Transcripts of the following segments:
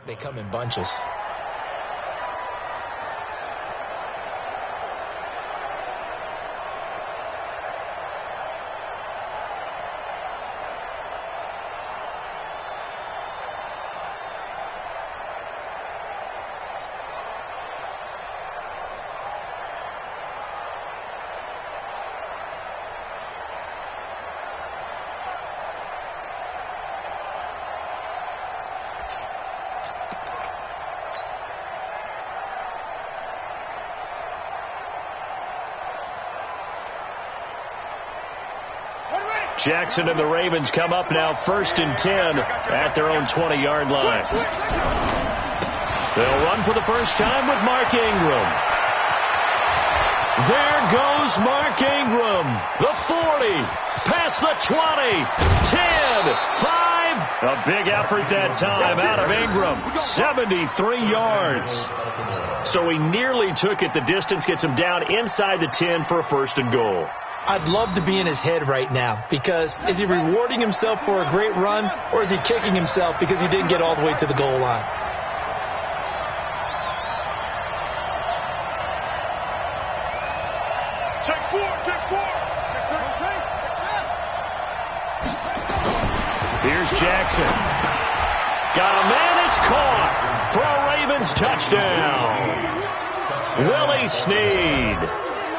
They come in bunches. Jackson and the Ravens come up now 1st and 10 at their own 20-yard line. They'll run for the first time with Mark Ingram. There goes Mark Ingram. The 40, past the 20, 10, 5. A big effort that time out of Ingram. 73 yards. So he nearly took it the distance, gets him down inside the 10 for a 1st and goal. I'd love to be in his head right now, because is he rewarding himself for a great run, or is he kicking himself because he didn't get all the way to the goal line? Take four. Here's Jackson. Got a man, it's caught for a Ravens touchdown. Willie Snead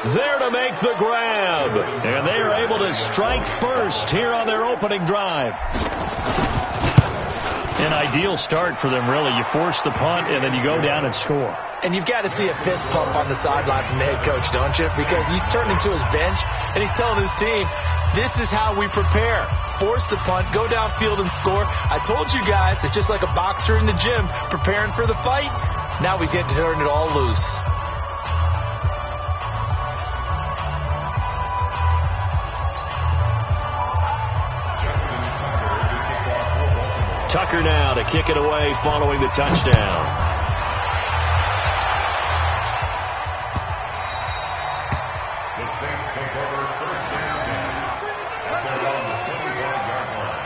there to make the grab. And they are able to strike first here on their opening drive. An ideal start for them, really. You force the punt, and then you go down and score. And you've got to see a fist pump on the sideline from the head coach, don't you? Because he's turning to his bench, and he's telling his team, this is how we prepare. Force the punt, go downfield and score. I told you guys, it's just like a boxer in the gym preparing for the fight. Now we get to turn it all loose. Tucker now to kick it away following the touchdown. The Saints take over 1st and 10 at their own 25-yard line.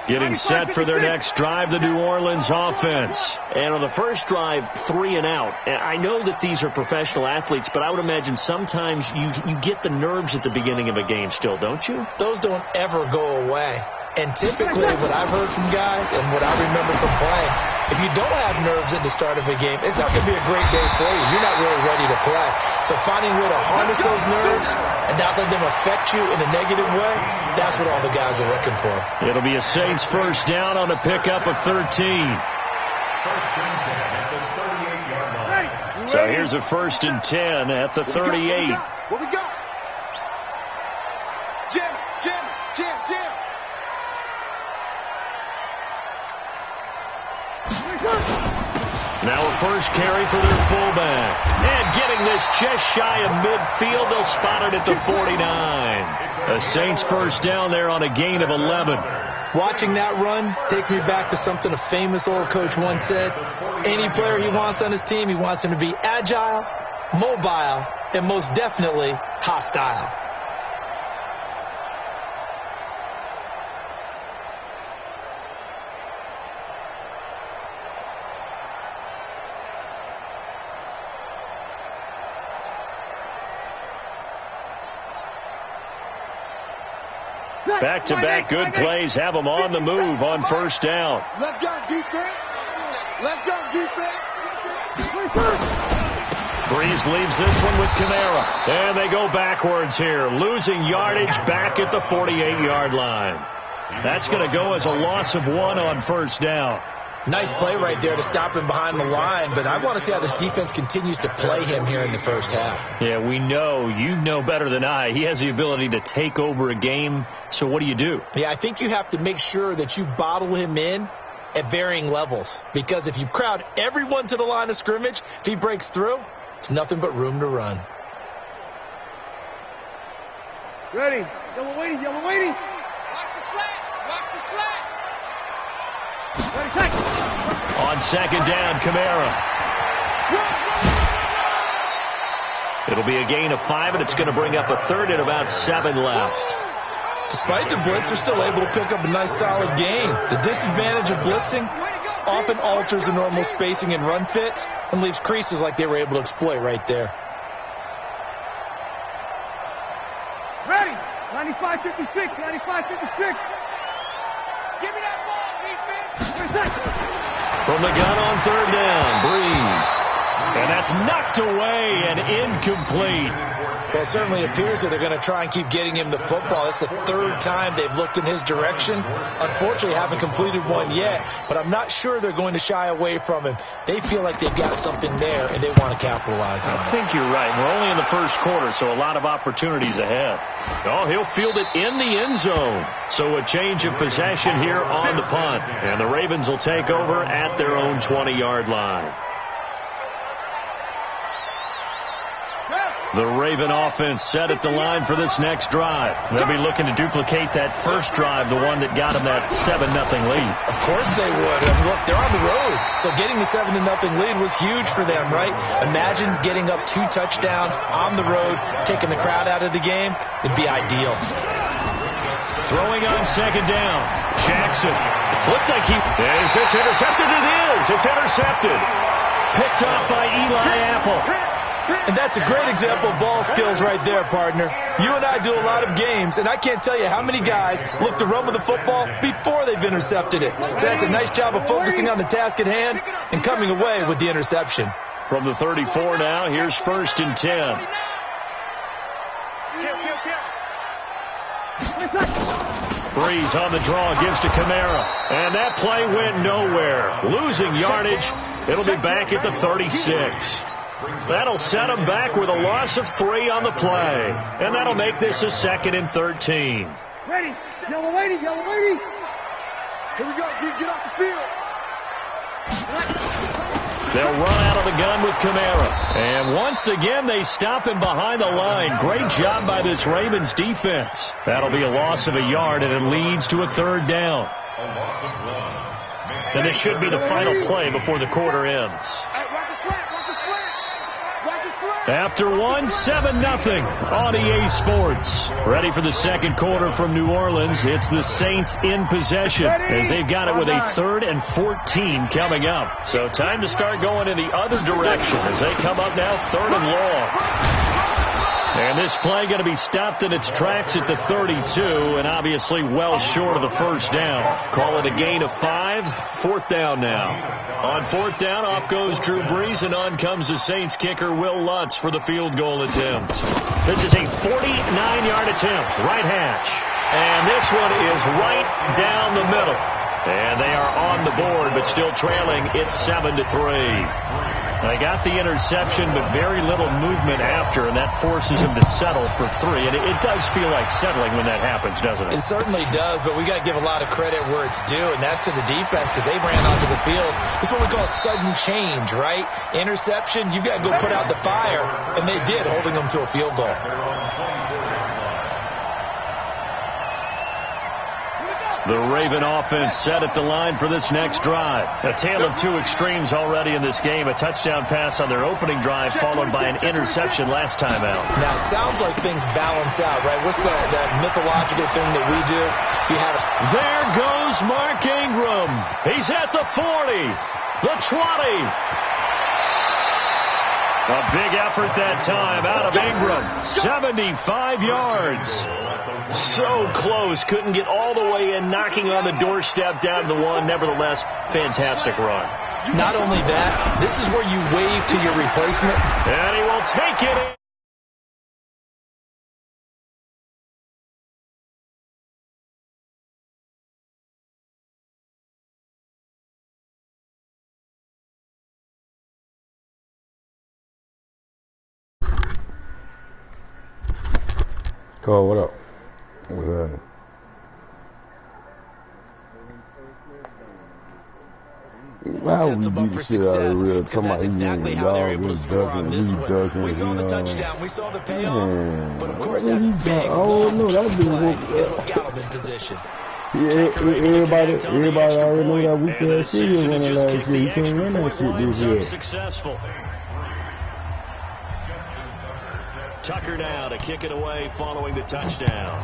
Getting set for their next drive, the New Orleans offense. And on the first drive, 3 and out. And I know that these are professional athletes, but I would imagine sometimes you get the nerves at the beginning of a game still, don't you? Those don't ever go away. And typically what I've heard from guys and what I remember from playing, if you don't have nerves at the start of a game, it's not going to be a great day for you. You're not really ready to play. So finding a way to harness those nerves and not let them affect you in a negative way, that's what all the guys are looking for. It'll be a Saints first down on a pickup of 13. 1st and 10 at the 38-yard line. So here's a 1st and 10 at the 38. What we got? Jam. Now a first carry for their fullback. And getting this just shy of midfield, they'll spot it at the 49. The Saints first down there on a gain of 11. Watching that run takes me back to something a famous old coach once said. Any player he wants on his team, he wants him to be agile, mobile, and most definitely hostile. Back-to-back good plays have them on the move on first down. Let's go, defense. Breeze leaves this one with Kamara. And they go backwards here, losing yardage back at the 48-yard line. That's going to go as a loss of 1 on first down. Nice play right there to stop him behind the line, but I want to see how this defense continues to play him here in the first half. Yeah, we know. You know better than I. He has the ability to take over a game, so what do you do? Yeah, I think you have to make sure that you bottle him in at varying levels, because if you crowd everyone to the line of scrimmage, if he breaks through, it's nothing but room to run. Ready. Yellow waiting. Watch the slats. Ready, take. On second down, Kamara. It'll be a gain of 5, and it's going to bring up a third and about 7 left. Despite the blitz, they're still able to pick up a nice solid gain. The disadvantage of blitzing often alters the normal spacing and run fits and leaves creases like they were able to exploit right there. Ready. 95-56. 95-56. Give me that ball, defense. From the gun on third down, Breeze. And that's knocked away and incomplete. Well, it certainly appears that they're going to try and keep getting him the football. It's the third time they've looked in his direction. Unfortunately, haven't completed one yet, but I'm not sure they're going to shy away from him. They feel like they've got something there, and they want to capitalize on it. I think you're right. We're only in the first quarter, so a lot of opportunities ahead. Oh, he'll field it in the end zone. So a change of possession here on the punt, and the Ravens will take over at their own 20-yard line. The Raven offense set at the line for this next drive. They'll be looking to duplicate that first drive, the one that got them that 7-0 lead. Of course they would. I mean, look, they're on the road, so getting the 7-0 lead was huge for them, right? Imagine getting up 2 touchdowns on the road, taking the crowd out of the game. It'd be ideal. Throwing on second down. Jackson. Looked like he... Is this intercepted? It is. It's intercepted. Picked off by Eli Apple. And that's a great example of ball skills right there, partner. You and I do a lot of games, and I can't tell you how many guys look to run with the football before they've intercepted it. So that's a nice job of focusing on the task at hand and coming away with the interception. From the 34 now, here's 1st and 10. Breeze on the draw, gives to Kamara. And that play went nowhere. Losing yardage. It'll be back at the 36. That'll set them back with a loss of 3 on the play. And that'll make this a 2nd and 13. Ready. Yellow lady. Yellow lady. Here we go. Get off the field. They'll run out of the gun with Kamara. And once again, they stop him behind the line. Great job by this Ravens defense. That'll be a loss of a yard, and it leads to a 3rd down. And this should be the final play before the quarter ends. After one, 7-0 on EA Sports. Ready for the second quarter from New Orleans. It's the Saints in possession as they've got it with a 3rd and 14 coming up. So time to start going in the other direction as they come up now 3rd and long. And this play going to be stopped in its tracks at the 32 and obviously well short of the first down. Call it a gain of 5. 4th down now. On 4th down, off goes Drew Brees, and on comes the Saints kicker Will Lutz for the field goal attempt. This is a 49-yard attempt, right hash. And this one is right down the middle. And they are on the board, but still trailing. It's 7-3. They got the interception, but very little movement after, and that forces them to settle for 3. And it does feel like settling when that happens, doesn't it? It certainly does, but we got to give a lot of credit where it's due, and that's to the defense because they ran onto the field. This is what we call sudden change, right? Interception, you got to go put out the fire, and they did, holding them to a field goal. The Raven offense set at the line for this next drive. A tale of 2 extremes already in this game. A touchdown pass on their opening drive followed by an interception last time out. Now, it sounds like things balance out, right? What's that mythological thing that we do? If you have There goes Mark Ingram. He's at the 40, the 20. A big effort that time out of Ingram. 75 yards. So close. Couldn't get all the way in, knocking on the doorstep down to the 1. Nevertheless, fantastic run. Not only that, this is where you wave to your replacement. And he will take it in. Carl, what up? What's happening? Why would you beat the shit out of real? Talking about exactly how they're able to score on this one. We saw the touchdown, we saw the payoff, but of course that big long Gallup in position. Everybody already know that we can't see you running last year. You can't run that shit this year. Successful. Tucker now to kick it away following the touchdown.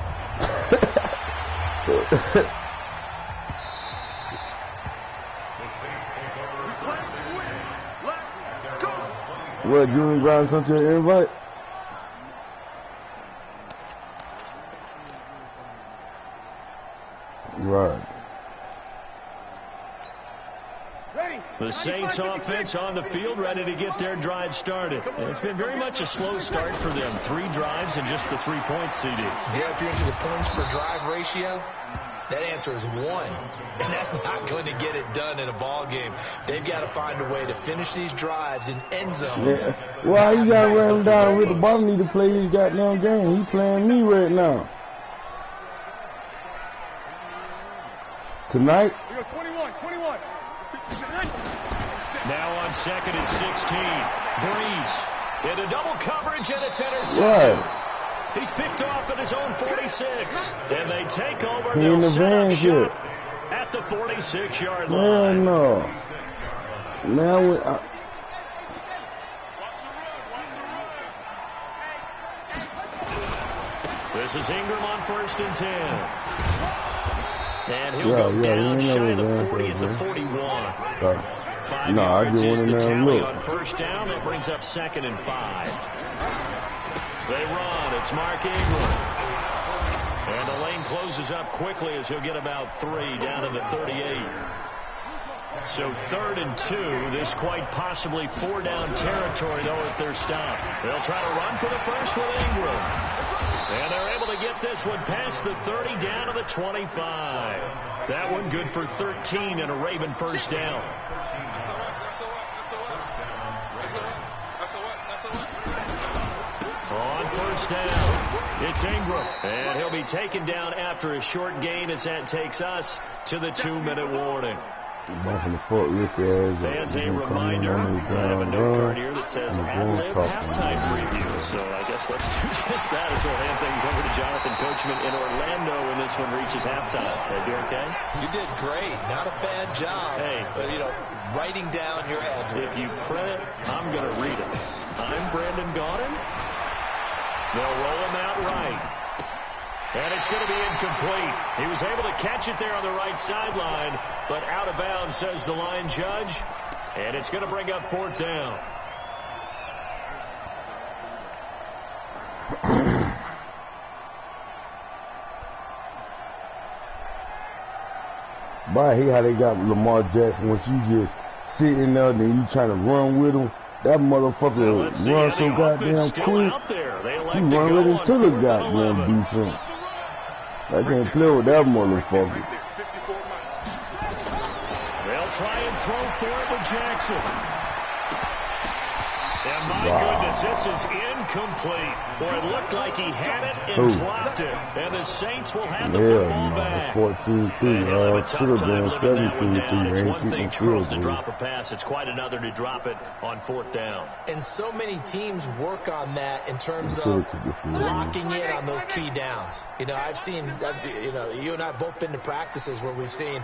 What, Junior Brown sent you an invite? Right. The Saints offense on the field, ready to get their drive started. And it's been very much a slow start for them. 3 drives and just the 3 points, CD. Yeah, if you're into the points per drive ratio, that answer is 1. And that's not going to get it done in a ball game. They've got to find a way to finish these drives in end zones. Yeah. Well, you got to run him down with the bottom. Need to play his goddamn game. He playing me right now. Tonight? 21. Now on 2nd and 16. Breeze into double coverage, and it's intercepted. Right. He's picked off at his own 46. And they take over. He They'll in the set up van shop at the 46-yard line. Man, no. Man, This is Ingram on 1st and 10. And he'll go down shy of the 40 at the 41. 5 yards is the tally on 1st down. That brings up 2nd and 5. They run. It's Mark Ingram. And the lane closes up quickly as he'll get about 3 down to the 38. So 3rd and 2. This quite possibly 4-down territory, though, if they're stopped. They'll try to run for the first with Ingram. And they're able to get this one past the 30 down to the 25. That one good for 13 and a Raven 1st down. On 1st down, it's Ingram. And he'll be taken down after a short gain as that takes us to the 2-minute warning. Fans, a reminder, I have a note card here that says ad-lib halftime preview. So I guess let's do just that as we'll hand things over to Jonathan Coachman in Orlando when this one reaches halftime. Did I do okay? You did great. Not a bad job. Hey. But, writing down your ad-libs. If you print it, I'm going to read it. I'm Brandon Gaudin. They'll roll him out right. And it's going to be incomplete. He was able to catch it there on the right sideline, but out of bounds, says the line judge. And it's going to bring up 4th down. But I hate how they got Lamar Jackson. Once you just sitting there, then you trying to run with him. That motherfucker run so goddamn quick. He run right into the goddamn defense. I can't play with that motherfucker. They'll try and throw for it with Jackson. And my goodness, this is incomplete. Boy, it looked like he had it and dropped it. And the Saints will have the football back. 14-3. Should have been 17-3. It's one thing, Charles, to drop a pass. It's quite another to drop it on 4th down. And so many teams work on that in terms of locking in on those key downs. I've seen, you and I have both been to practices where we've seen,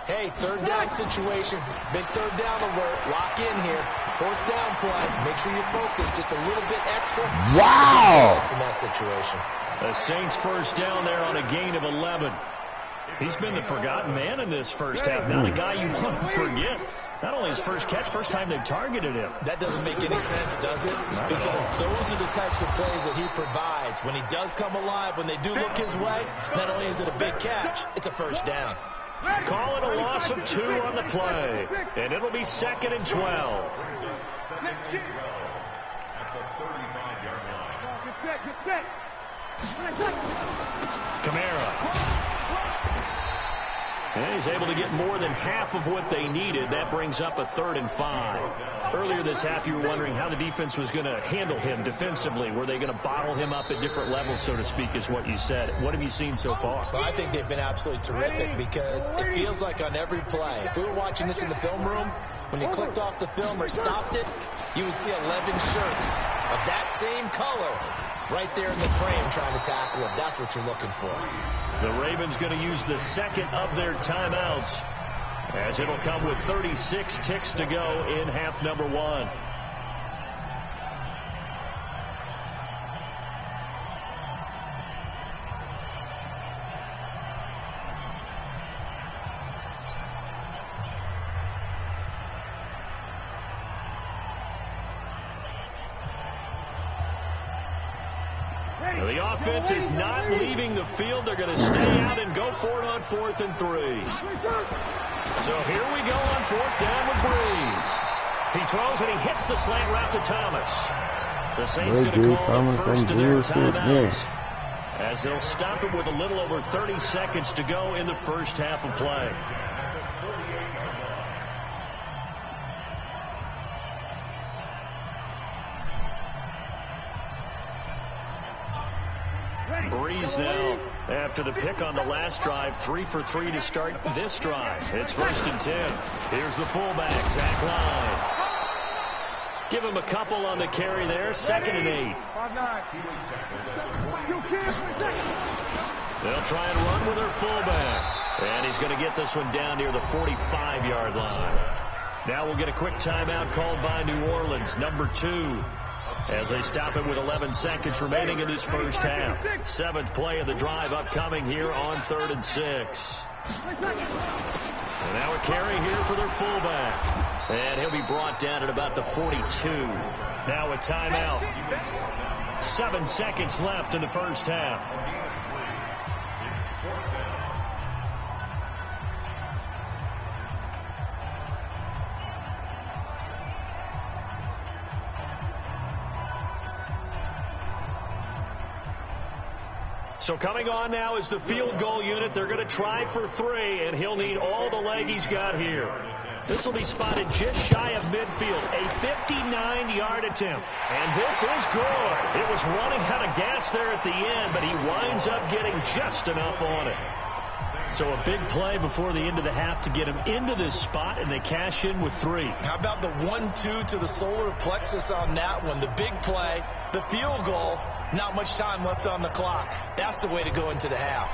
hey, 3rd down situation, big 3rd down alert, lock in here, 4th down play, make sure you're focused just a little bit extra. Wow! In that situation. The Saints 1st down there on a gain of 11. He's been the forgotten man in this first half. Not a guy you want to forget. Not only his first catch, first time they've targeted him. That doesn't make any sense, does it? Because those are the types of plays that he provides. When he does come alive, when they do look his way, not only is it a big catch, it's a 1st down. Call it a loss of 2 on the play. And it'll be 2nd and 12. Kamara. And he's able to get more than half of what they needed. That brings up a 3rd and 5. Earlier this half, you were wondering how the defense was going to handle him defensively. Were they going to bottle him up at different levels, so to speak, is what you said. What have you seen so far? Well, I think they've been absolutely terrific because it feels like on every play, if we were watching this in the film room, when you clicked off the film or stopped it, you would see 11 shirts of that same color right there in the frame trying to tackle it. That's what you're looking for. The Ravens going to use the 2nd of their timeouts as it'll come with 36 ticks to go in half number 1. Now, the offense is not leaving the field. They're going to stay out and go for it on 4th and 3. So here we go on 4th down with Breeze. He throws and he hits the slant route to Thomas. The Saints going to call the first of their timeouts as they'll stop it with a little over 30 seconds to go in the first half of play. Breeze now, after the pick on the last drive, 3 for 3 to start this drive. It's 1st and 10. Here's the fullback, Zach Line. Give him a couple on the carry there, 2nd and 8. They'll try and run with their fullback. And he's going to get this one down near the 45-yard line. Now we'll get a quick timeout called by New Orleans, number 2. As they stop it with 11 seconds remaining in this first half. 7th play of the drive upcoming here on 3rd and 6. And now a carry here for their fullback. And he'll be brought down at about the 42. Now a timeout. 7 seconds left in the first half. So coming on now is the field goal unit. They're going to try for 3, and he'll need all the leg he's got here. This will be spotted just shy of midfield. A 59-yard attempt. And this is good. It was running out of gas there at the end, but he winds up getting just enough on it. So a big play before the end of the half to get him into this spot, and they cash in with 3. How about the 1-2 to the solar plexus on that one? The big play, the field goal, not much time left on the clock. That's the way to go into the half.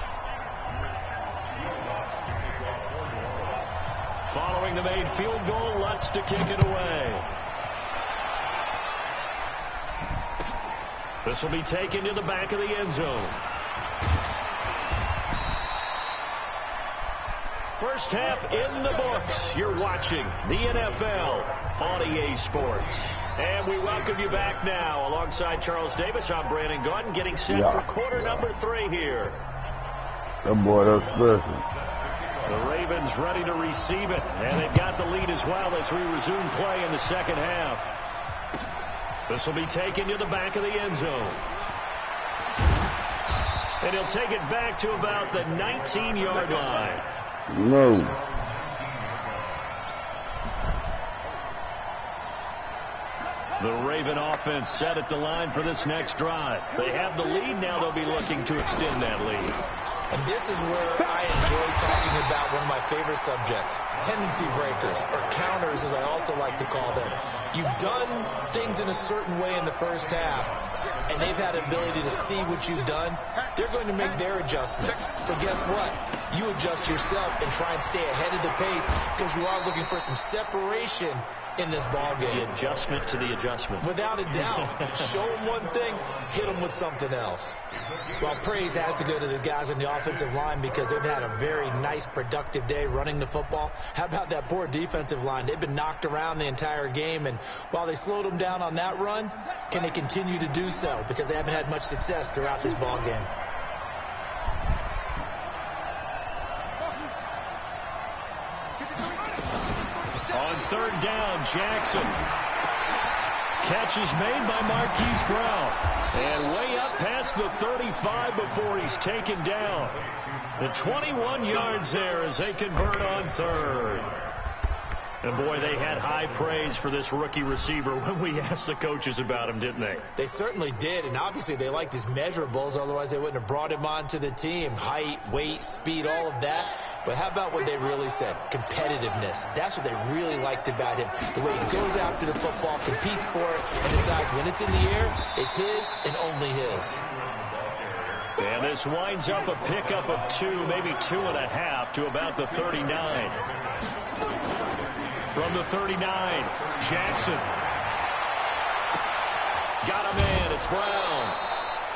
Following the made field goal, Lutz to kick it away. This will be taken to the back of the end zone. First half in the books. You're watching the NFL on EA Sports. And we welcome you back now. Alongside Charles Davis, I'm Brandon Gordon, getting set for quarter number 3 here. That boy, that's special. The Ravens ready to receive it, and they've got the lead as well as we resume play in the second half. This will be taken to the back of the end zone. And he'll take it back to about the 19-yard line. No. The Raven offense set at the line for this next drive. They have the lead. Now they'll be looking to extend that lead. And this is where I enjoy talking about one of my favorite subjects, tendency breakers, or counters as I also like to call them. You've done things in a certain way in the first half, and they've had an ability to see what you've done. They're going to make their adjustments. So guess what? You adjust yourself and try and stay ahead of the pace because you are looking for some separation in this ball game. The adjustment to the adjustment. Without a doubt. Show them one thing, hit them with something else. Well, praise has to go to the guys on the offensive line because they've had a very nice, productive day running the football. How about that poor defensive line? They've been knocked around the entire game, and while they slowed them down on that run, can they continue to do so? Because they haven't had much success throughout this ball game. On 3rd down, Jackson. Catch is made by Marquise Brown. And way up past the 35 before he's taken down. The 21 yards there as they convert on 3rd. And, boy, they had high praise for this rookie receiver when we asked the coaches about him, didn't they? They certainly did, and obviously they liked his measurables. Otherwise, they wouldn't have brought him onto the team. Height, weight, speed, all of that. But how about what they really said? Competitiveness. That's what they really liked about him. The way he goes after the football, competes for it, and decides when it's in the air, it's his and only his. And this winds up a pickup of 2, maybe 2.5 to about the 39. From the 39, Jackson. Got a man. It's Brown.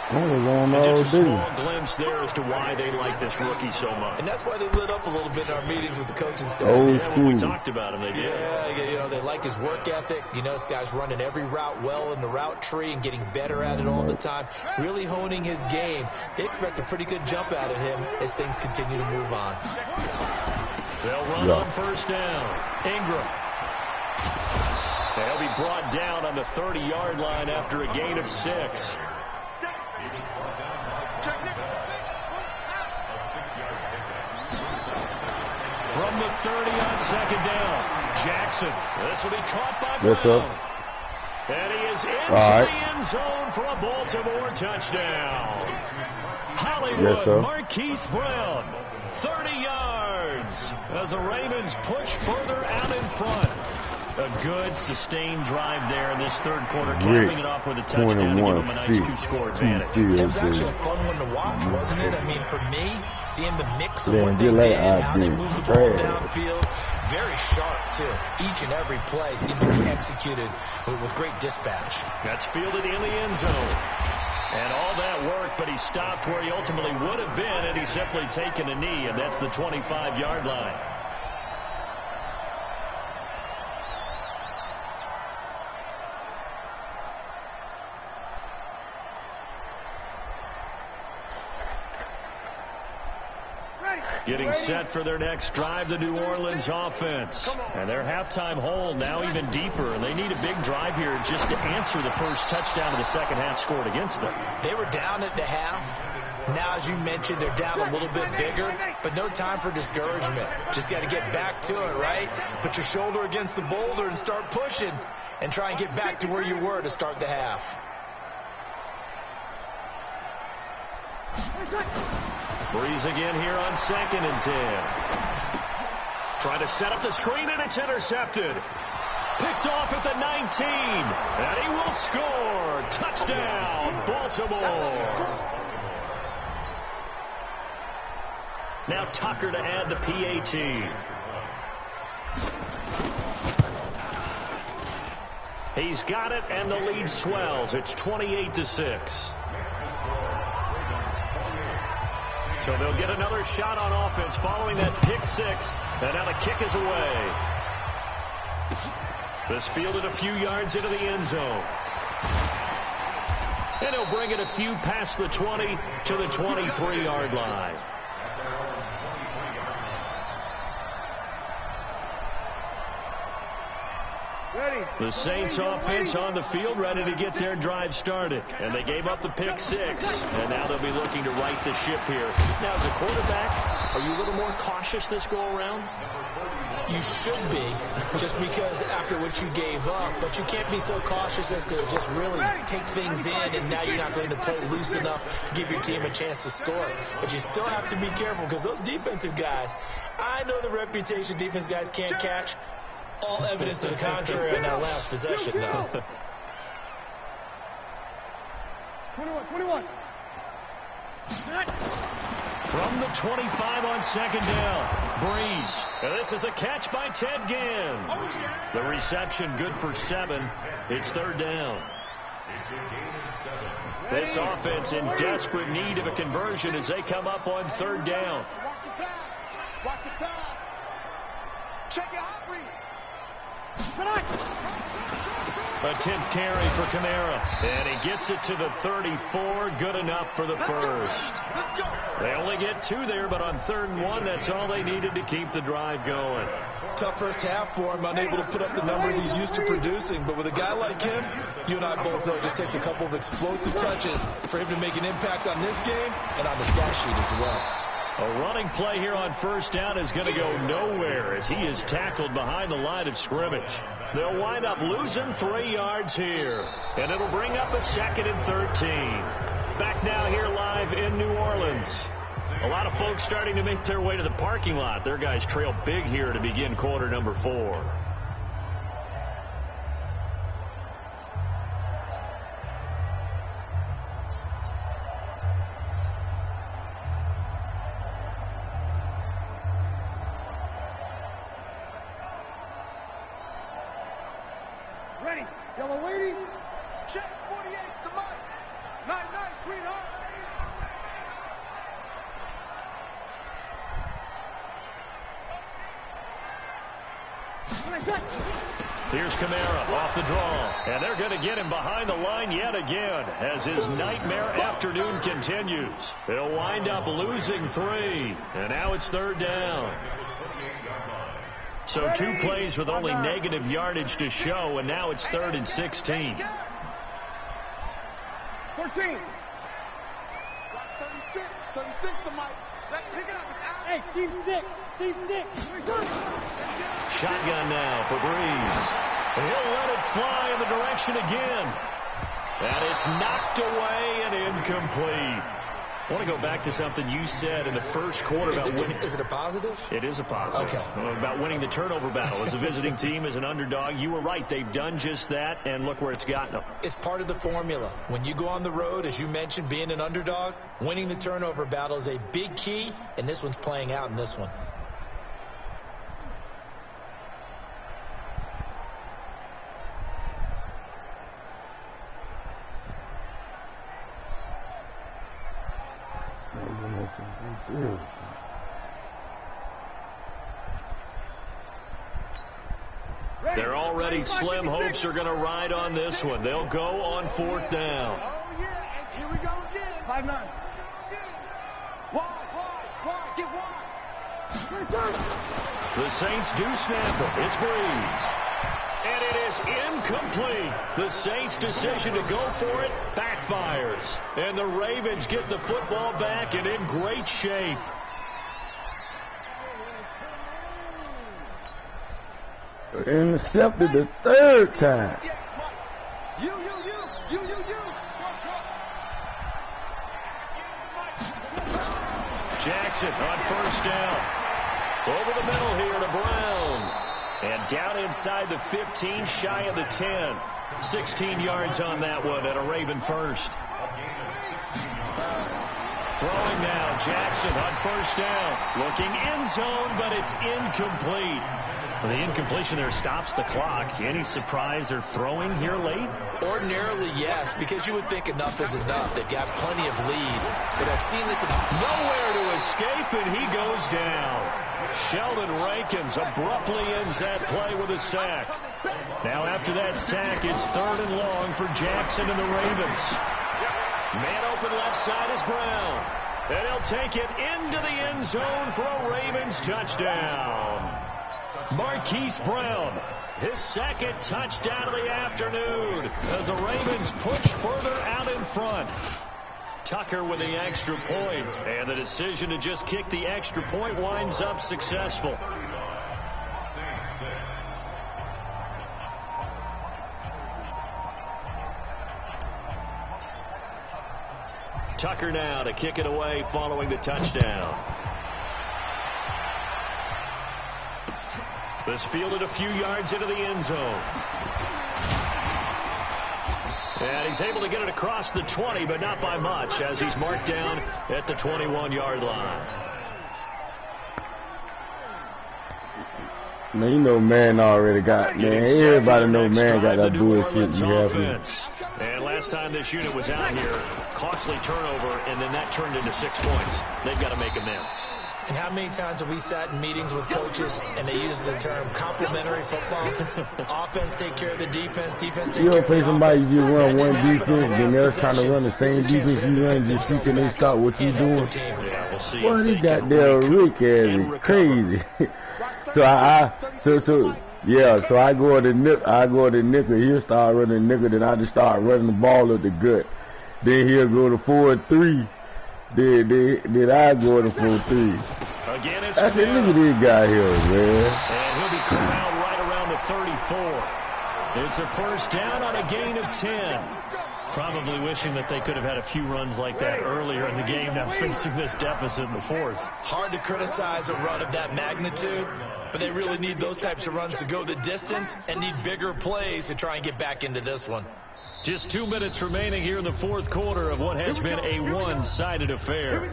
And just a small glimpse there as to why they like this rookie so much. And that's why they lit up a little bit in our meetings with the coaching staff. When we talked about him, they did. Yeah, they like his work ethic. This guy's running every route well in the route tree and getting better at it all the time, really honing his game. They expect a pretty good jump out of him as things continue to move on. They'll run on first down. Ingram. They'll be brought down on the 30-yard line after a gain of 6. From the 30 on second down, Jackson. This will be caught by Brown. And he is into the end zone for a Baltimore touchdown. Hollywood Marquise Brown, 30 yards as the Ravens push further out in front. A good, sustained drive there in this third quarter, capping it off with a touchdown to give them a nice 2-score advantage. It was actually a fun one to watch, wasn't it? I mean, for me, seeing the mix of what they did and how they moved the ball downfield, very sharp, too. Each and every play seemed to be executed with great dispatch. That's fielded in the end zone. And all that work, but he stopped where he ultimately would have been, and he's simply taken a knee, and that's the 25-yard line. Getting set for their next drive, the New Orleans offense. And their halftime hole now even deeper, and they need a big drive here just to answer the first touchdown of the second half scored against them. They were down at the half. Now, as you mentioned, they're down a little bit bigger, but no time for discouragement. Just got to get back to it, right? Put your shoulder against the boulder and start pushing and try and get back to where you were to start the half. Breeze again here on 2nd and 10. Trying to set up the screen, and it's intercepted. Picked off at the 19. And he will score. Touchdown, Baltimore. Now Tucker to add the PAT. He's got it, and the lead swells. It's 28-6. So they'll get another shot on offense following that pick 6. And now the kick is away. This fielded a few yards into the end zone. And he'll bring it a few past the 20 to the 23-yard line. The Saints offense on the field ready to get their drive started. And they gave up the pick 6. And now they'll be looking to right the ship here. Now, as a quarterback, are you a little more cautious this go-around? You should be, just because after what you gave up. But you can't be so cautious as to just really take things in, and now you're not going to play loose enough to give your team a chance to score. But you still have to be careful, because those defensive guys, I know the reputation defense guys can't catch. All evidence to the contrary in that last possession, though. 21. From the 25 on second down, Breeze. And this is a catch by Ted Ginn. The reception good for 7. It's third down. This offense in desperate need of a conversion as they come up on third down. Watch the pass. Check it out. A 10th carry for Kamara. And he gets it to the 34. Good enough for the first. They only get 2 there, but on 3rd and 1, that's all they needed to keep the drive going. Tough first half for him, unable to put up the numbers he's used to producing. But with a guy like him, you and I both know it just takes a couple of explosive touches for him to make an impact on this game and on the stat sheet as well. A running play here on first down is going to go nowhere as he is tackled behind the line of scrimmage. They'll wind up losing 3 yards here, and it'll bring up a 2nd and 13. Back now here live in New Orleans. A lot of folks starting to make their way to the parking lot. Their guys trail big here to begin quarter number 4. Ready. Yellow lady. Check 48's the mic. Night, night, sweetheart. Here's Kamara off the draw. And they're going to get him behind the line yet again as his nightmare afternoon continues. He'll wind up losing 3. And now it's 3rd down. So 2 plays with only negative yardage to show, and now it's 3rd and 16. 14. 36 to Mike. Let's pick it up. Hey, team 6. Team 6. Shotgun now for Breeze. He'll let it fly in the direction again. And it's knocked away and incomplete. I want to go back to something you said in the first quarter about winning. Is it a positive? It is a positive. Okay. About winning the turnover battle. As a visiting team, as an underdog, you were right. They've done just that, and look where it's gotten them. It's part of the formula. When you go on the road, as you mentioned, being an underdog, winning the turnover battle is a big key, and this one's playing out in this one. They're already slim hopes are going to ride on this one. They'll go on 4th down. Oh, yeah, and here we go again. 5-9. Wide, get wide. The Saints do snap it. It's Breeze. And it is incomplete. The Saints' decision to go for it backfires. And the Ravens get the football back and in great shape. Intercepted the 3rd time. You. Jackson on 1st down. Over the middle here to Brown. And down inside the 15, shy of the 10. 16 yards on that one and a Raven first. Throwing now, Jackson on 1st down. Looking end zone, but it's incomplete. Well, the incompletion there stops the clock. Any surprise they're throwing here late? Ordinarily, yes, because you would think enough is enough. They've got plenty of lead. But I've seen this. Nowhere to escape, and he goes down. Sheldon Rankins abruptly ends that play with a sack. Now after that sack, it's 3rd and long for Jackson and the Ravens. Man open left side is Brown. And he'll take it into the end zone for a Ravens touchdown. Marquise Brown, his 2nd touchdown of the afternoon as the Ravens push further out in front. Tucker with the extra point, and the decision to just kick the extra point winds up successful. Tucker now to kick it away following the touchdown. This fielded a few yards into the end zone. And he's able to get it across the 20, but not by much, as he's marked down at the 21-yard line. Man, you know man already got, man, everybody know man got that bullshit you have here. And last time this unit was out here, costly turnover, and then that turned into 6 points. They've got to make amends. And how many times have we sat in meetings with coaches and they use the term complementary football? Offense take care of the defense, defense take care of the offense. You don't play somebody just run one defense, then they're trying to run the same defense you run, just see can they stop what you doing? Yeah, we'll see. Boy, he got there Rick as crazy. So I go to the nickel, he'll start running nickel, then I just start running the ball at the gut. Then he'll go to 4-3. Then I go to 4-3. Again, it's I said, look at this guy here, man. And he'll be corralled right around the 34. It's a 1st down on a gain of 10. Probably wishing that they could have had a few runs like that earlier in the game, now facing this deficit in the 4th. Hard to criticize a run of that magnitude, but they really need those types of runs to go the distance and need bigger plays to try and get back into this one. Just 2 minutes remaining here in the 4th quarter of what has been a one-sided affair.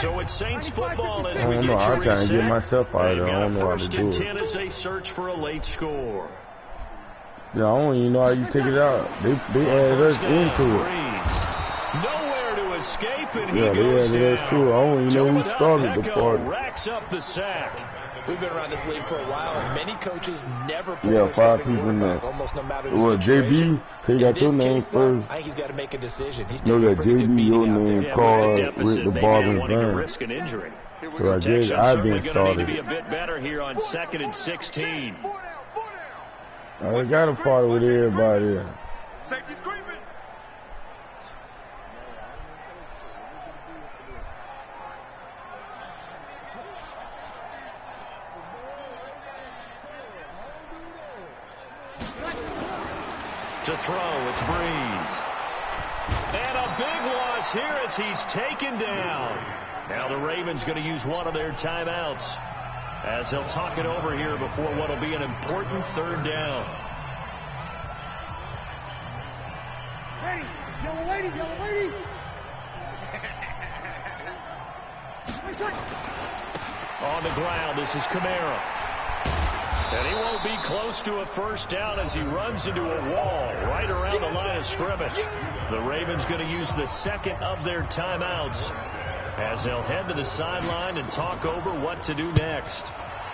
So it's Saints football as I we don't get know. you I'm trying to get reset. myself out of there. I don't know how to First do and it. 10 as they search for a late score. Yeah, I don't even know how you take it out. They added us into it. Nowhere to escape, and he Yeah, they goes added us down. to it. I don't even know who started the Pecco party. racks up the sack. We've been around this league for a while, and many coaches never play Yeah, their 5 starting people in quarterback, there. almost no matter the Well, situation. JB, they got In your this name case, though, first. I think he's got to make a decision. He's Know taking a that pretty good JB, your beating out there. name called with the maybe Bob not and wanting to Van. risk an injury. So I guess Protection's I've certainly been going to need to be started. a bit better here on 2nd and 16. I got a party with everybody. Safety screaming. To throw, it's Breeze. And a big loss here as he's taken down. Now the Ravens going to use one of their timeouts as they'll talk it over here before what will be an important 3rd down. Lady, yellow lady, yellow lady. On the ground, this is Kamara. And he won't be close to a 1st down as he runs into a wall right around the line of scrimmage. The Ravens going to use the 2nd of their timeouts as they'll head to the sideline and talk over what to do next.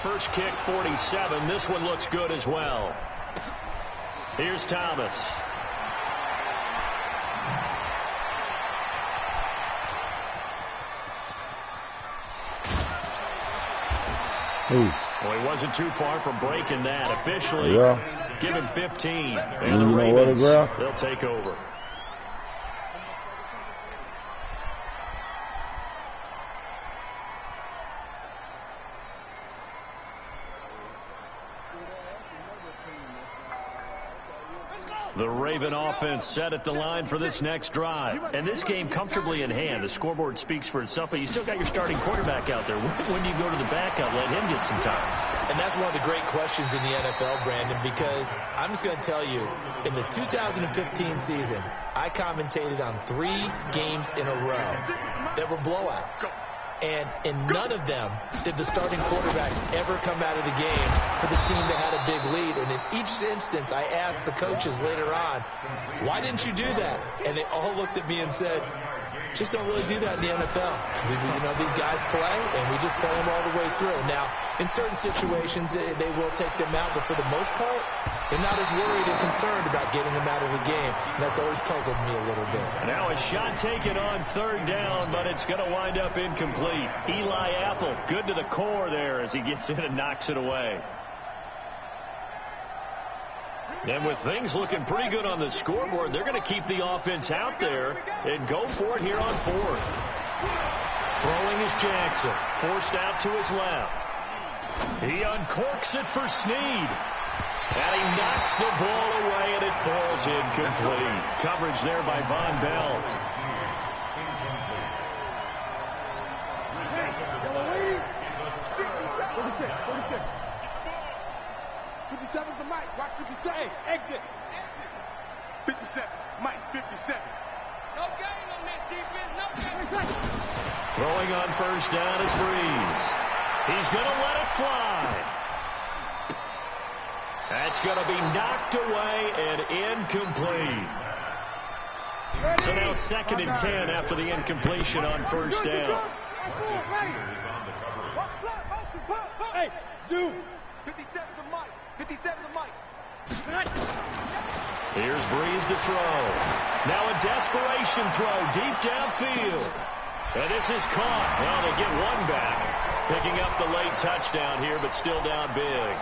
First kick, 47. This one looks good as well. Here's Thomas. Well, he wasn't too far from breaking that. Officially, give him 15. And the Ravens, they'll take over. The Raven offense set at the line for this next drive. And this game comfortably in hand. The scoreboard speaks for itself, but you still got your starting quarterback out there. When do you go to the backup, let him get some time? And that's one of the great questions in the NFL, Brandon, because I'm just going to tell you, in the 2015 season, I commentated on 3 games in a row that were blowouts. And in none of them did the starting quarterback ever come out of the game for the team that had a big lead. And in each instance, I asked the coaches later on, why didn't you do that? And they all looked at me and said, just don't really do that in the NFL. These guys play, and we just play them all the way through. Now, in certain situations, they will take them out, but for the most part, they're not as worried and concerned about getting them out of the game. And that's always puzzled me a little bit. Now a shot taken on 3rd down, but it's going to wind up incomplete. Eli Apple, good to the core there as he gets in and knocks it away. And with things looking pretty good on the scoreboard, they're going to keep the offense out there and go for it here on 4th. Throwing is Jackson, forced out to his left. He uncorks it for Snead. And he knocks the ball away, and it falls incomplete. Coverage there by Von Bell. Yellow lady. 46. 57's the mic. Watch 57. Hey, exit. 57. Mike, 57. No gain on this defense. No gain. Throwing on 1st down is Breeze. He's going to let it fly. That's going to be knocked away and incomplete. So now 2nd and 10 after the incompletion on 1st down. Hey, Zoo. 57's the mic. 57's the mic. Here's Breeze to throw. Now a desperation throw deep downfield. And this is caught. Well, they get one back. Picking up the late touchdown here, but still down big.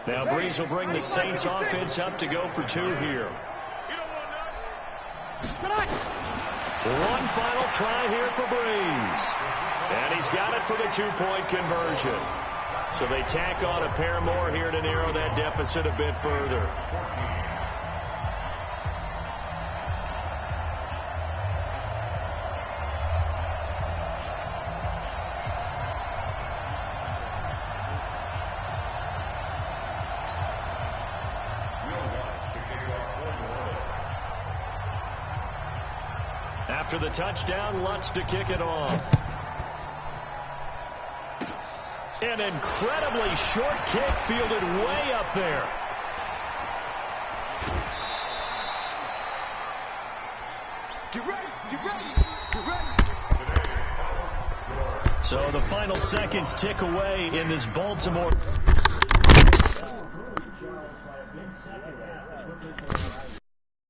Now Breeze will bring the Saints offense up to go for 2 here. One final try here for Breeze. And he's got it for the 2-point conversion. So they tack on a pair more here to narrow that deficit a bit further. After the touchdown, Lutz to kick it off. An incredibly short kick fielded way up there. Get ready, get ready, get ready. So the final seconds tick away in this Baltimore.